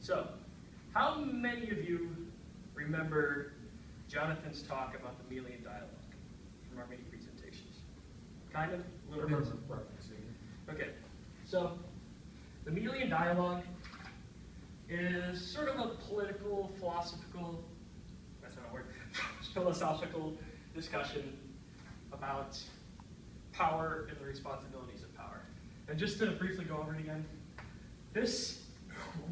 So, how many of you remember Jonathan's talk about the Melian dialogue from our mini presentations? Kind of? A little bit? Okay, so the Melian dialogue is sort of a political, philosophical, that's not a word, philosophical discussion about power and the responsibilities of power. And just to briefly go over it again, this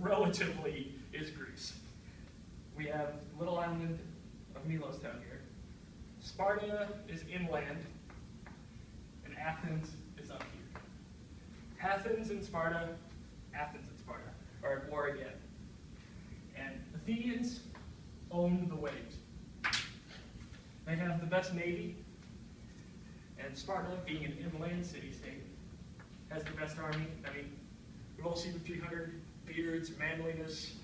relatively is Greece. We have little island of Milos down here. Sparta is inland, and Athens is up here. Athens and Sparta are at war again. And Athenians own the waves. They have the best navy, and Sparta, being an inland city-state, has the best army. I mean, we've all seen the 300 beards, manliness.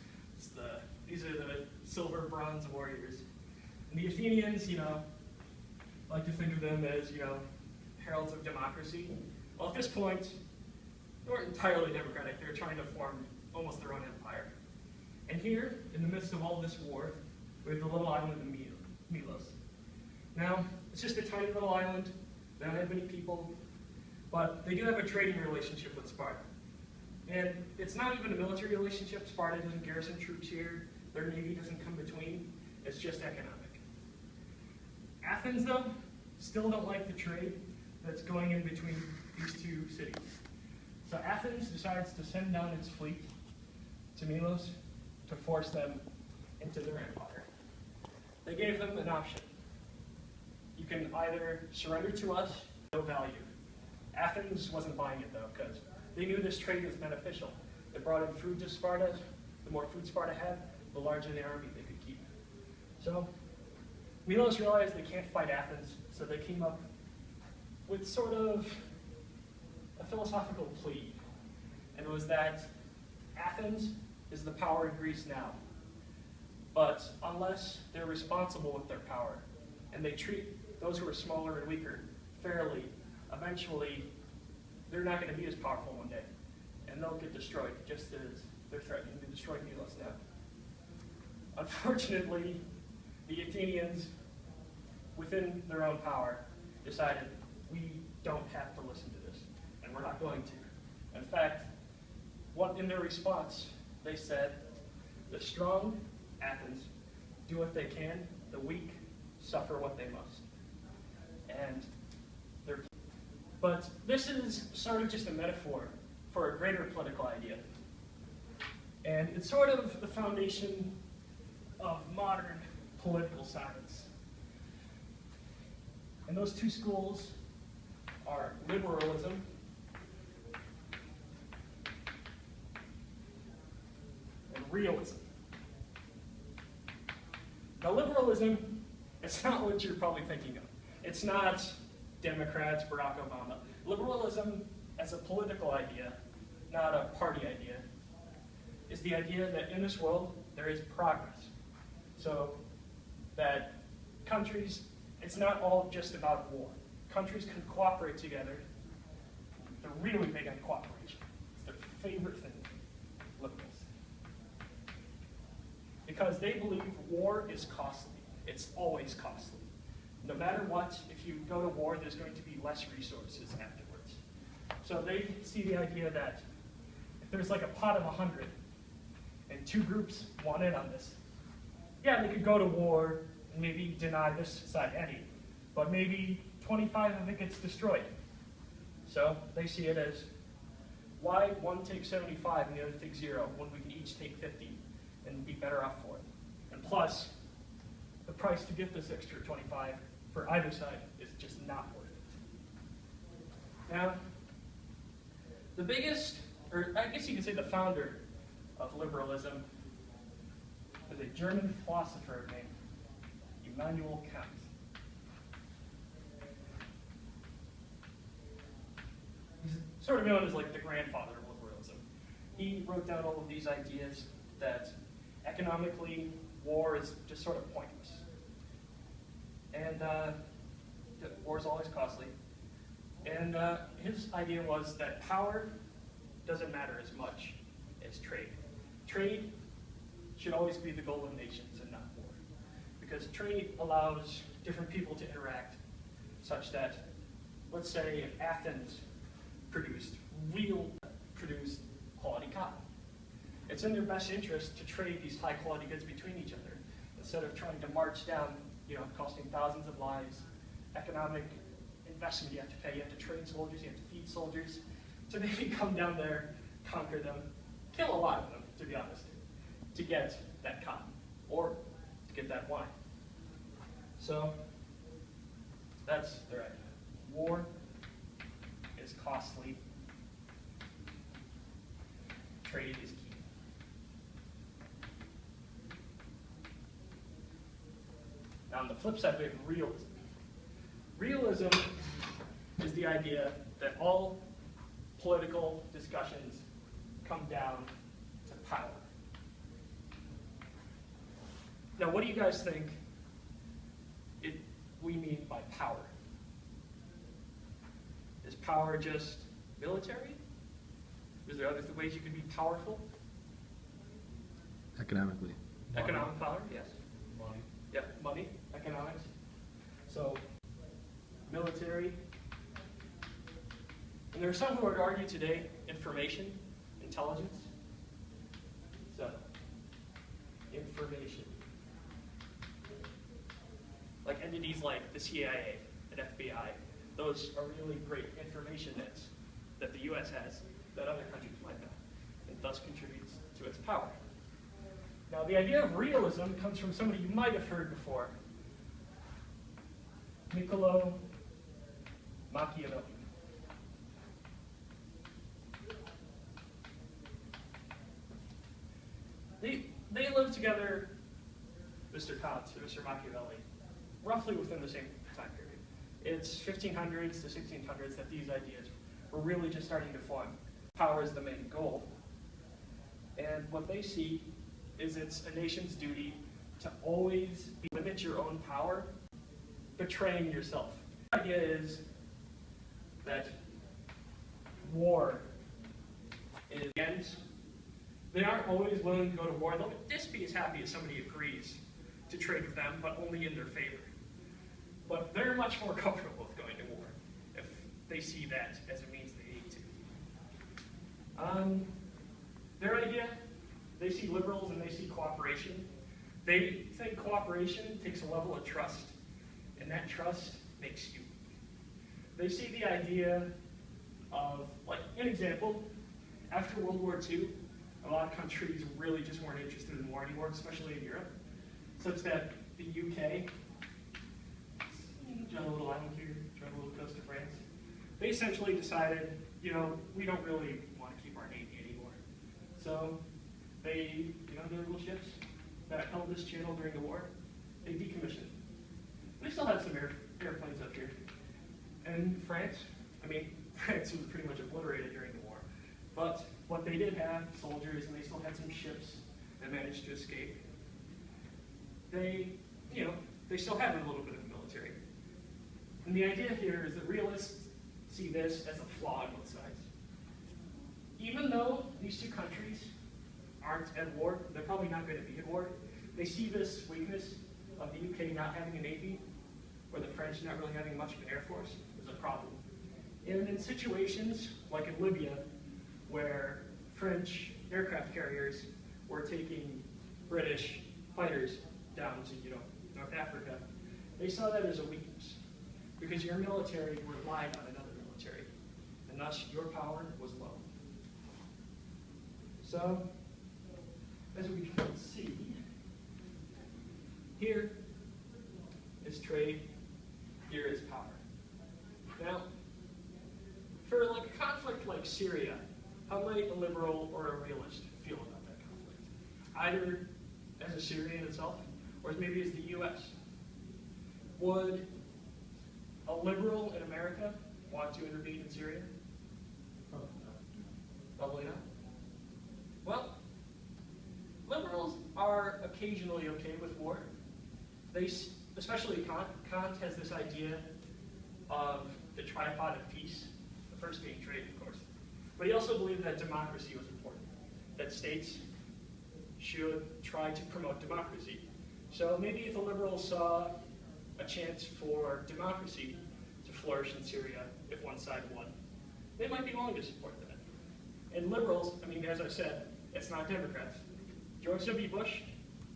These are the silver, bronze warriors. And the Athenians, like to think of them as, heralds of democracy. Well, at this point, they weren't entirely democratic. They were trying to form almost their own empire. And here, in the midst of all this war, we have the little island of Milos. Now, it's just a tiny little island. They don't have many people, but they do have a trading relationship with Sparta. And it's not even a military relationship. Sparta doesn't garrison troops here. Their navy doesn't come between. It's just economic. Athens, though, still don't like the trade that's going in between these two cities. So Athens decides to send down its fleet to Milos to force them into their empire. They gave them an option. You can either surrender to us, no value. Athens wasn't buying it, though, because they knew this trade was beneficial. It brought in food to Sparta. The more food Sparta had, the larger the army they could keep. So Milos realized they can't fight Athens, so they came up with sort of a philosophical plea. And it was that Athens is the power in Greece now. But unless they're responsible with their power, and they treat those who are smaller and weaker fairly, eventually they're not going to be as powerful one day. And they'll get destroyed, just as they're threatening to destroy Milos now. Unfortunately, the Athenians, within their own power, decided we don't have to listen to this, and we're not going to. In fact, in their response, they said, the strong, Athens, do what they can, the weak suffer what they must. But this is sort of just a metaphor for a greater political idea. And it's sort of the foundation of modern political science. And those two schools are liberalism and realism. Now, liberalism, it's not what you're probably thinking of. It's not Democrats, Barack Obama. Liberalism as a political idea, not a party idea, is the idea that in this world there is progress. So that countries, it's not all just about war. Countries can cooperate together. They're really big on cooperation. It's their favorite thing, liberals. Because they believe war is costly. It's always costly. No matter what, if you go to war, there's going to be less resources afterwards. So they see the idea that if there's like a pot of 100, and two groups want in on this, yeah, they could go to war and maybe deny this side any, but maybe 25 of it gets destroyed. So they see it as, why one takes 75 and the other takes 0 when we can each take 50 and be better off for it? And plus, the price to get this extra 25 for either side is just not worth it. Now, the biggest, or I guess you could say the founder of liberalism is a German philosopher named Immanuel Kant. He's sort of known as like the grandfather of liberalism. He wrote down all of these ideas that economically war is just sort of pointless. And war is always costly. And his idea was that power doesn't matter as much as trade. Trade should always be the goal of nations and not war. Because trade allows different people to interact such that, let's say if Athens produced quality cotton, it's in their best interest to trade these high quality goods between each other instead of trying to march down, costing thousands of lives, economic investment you have to pay, you have to train soldiers, you have to feed soldiers, to maybe come down there, conquer them, kill a lot of them, to be honest, to get that cotton or to get that wine. So that's their idea. War is costly. Trade is key. Now on the flip side, we have realism. Realism is the idea that all political discussions come down to power. Now, what do you guys think we mean by power? Is power just military? Is there other ways you could be powerful? Economically. Economic power, yes. Money. Yep, money, economics. So, military. And there are some who would argue today, information, intelligence. So, information. Like entities like the CIA and FBI, those are really great information nets that the US has that other countries might not, and thus contributes to its power. Now, the idea of realism comes from somebody you might have heard before, Niccolo Machiavelli. They lived together, Mr. Kant and Mr. Machiavelli, roughly within the same time period. It's 1500s to 1600s that these ideas were really just starting to form. Power is the main goal. And what they see is it's a nation's duty to always limit your own power, betraying yourself. The idea is that war ends. They aren't always willing to go to war. They'll just be as happy as somebody agrees to trade with them, but only in their favor. But they're much more comfortable with going to war if they see that as a means they need to. Their idea, they see liberals and they see cooperation. They think cooperation takes a level of trust, and that trust makes you. They see the idea of, like, an example, after World War II, a lot of countries really just weren't interested in war anymore, especially in Europe, such that the UK, a little island here, a little coast of France, they essentially decided, we don't really want to keep our navy anymore. So they, their little ships that held this channel during the war, they decommissioned. We still had some airplanes up here. And France was pretty much obliterated during the war. But what they did have, soldiers, and they still had some ships that managed to escape. They still had a little bit of military. And the idea here is that realists see this as a flaw on both sides. Even though these two countries aren't at war, they're probably not going to be at war, they see this weakness of the UK not having a navy, or the French not really having much of an air force, as a problem. And in situations like in Libya, where French aircraft carriers were taking British fighters down to North Africa, they saw that as a weakness, because your military relied on another military, and thus your power was low. So, as we can see, here is trade, here is power. Now, for a conflict like Syria, how might a liberal or a realist feel about that conflict? Either as a Syrian itself, or maybe as the US. Would a liberal in America want to intervene in Syria? Probably not. Well, liberals are occasionally okay with war. They, especially Kant has this idea of the tripod of peace, the first being trade, of course. But he also believed that democracy was important, that states should try to promote democracy. So maybe if a liberal saw a chance for democracy to flourish in Syria if one side won, they might be willing to support that. And liberals, I mean, as I said, it's not Democrats. George W. Bush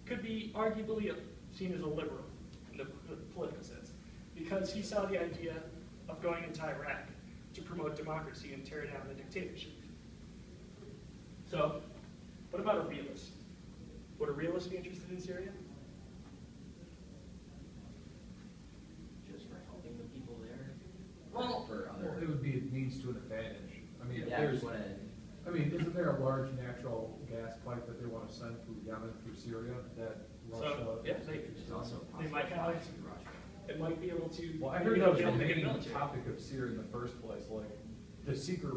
could be arguably seen as a liberal in the political sense, because he saw the idea of going into Iraq to promote democracy and tear down the dictatorship. So, what about a realist? Would a realist be interested in Syria? Just for helping the people there? Well, For other. It would be a means to an advantage. I mean, Yeah, there's, just wanna, I mean, isn't there a large natural gas pipe that they want to send through Yemen, through Syria, that Russia? yeah, there's also They possible might have- ties with Russia. it might be able to. Well, I heard you that know, was the build a main military. topic of Syria in the first place, like, the secret,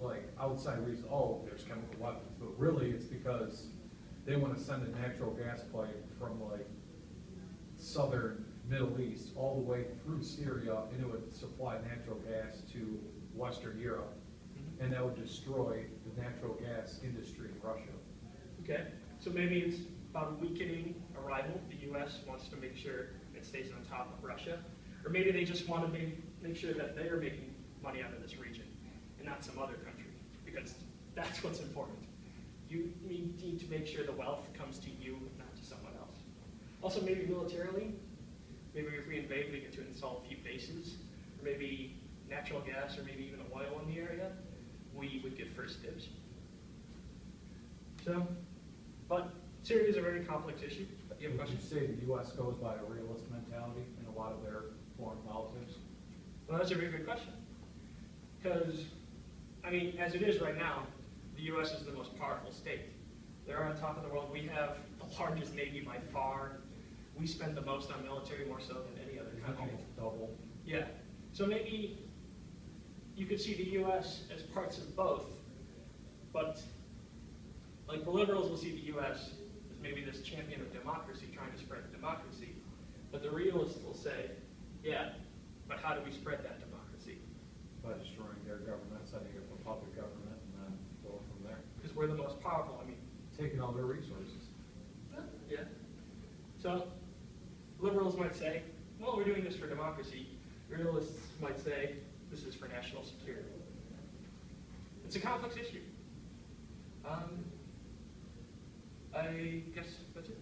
like, outside reason, oh, there's chemical weapons, but really it's because they want to send a natural gas pipe from, like, southern Middle East all the way through Syria, and it would supply natural gas to Western Europe, and that would destroy the natural gas industry in Russia. Okay, so maybe it's about weakening a rival. The U.S. wants to make sure it stays on top of Russia. Or maybe they just want to make sure that they're making money out of this region and not some other country, because that's what's important. You need to make sure the wealth comes to you, not to someone else. Also, maybe militarily, maybe if we invade, we get to install a few bases, or maybe natural gas, or maybe even oil in the area, we would get first dibs. So, but Syria is a very complex issue. You have a Would you question? say the U.S. goes by a realist mentality in a lot of their foreign politics? Well, that's a very good question. Because, I mean, as it is right now, the U.S. is the most powerful state. They're on top of the world. We have the largest Navy by far. We spend the most on military, more so than any other country. Almost double. Yeah. So maybe you could see the U.S. as parts of both, but like the liberals will see the U.S. as maybe this champion of democracy trying to spread democracy, but the realists will say, yeah, but how do we spread that democracy? By destroying their government, setting up a puppet government, and then going from there. Because we're the most powerful. I mean, Taking all their resources. yeah. So liberals might say, well, we're doing this for democracy. Realists might say, this is for national security. It's a complex issue. I guess that's it.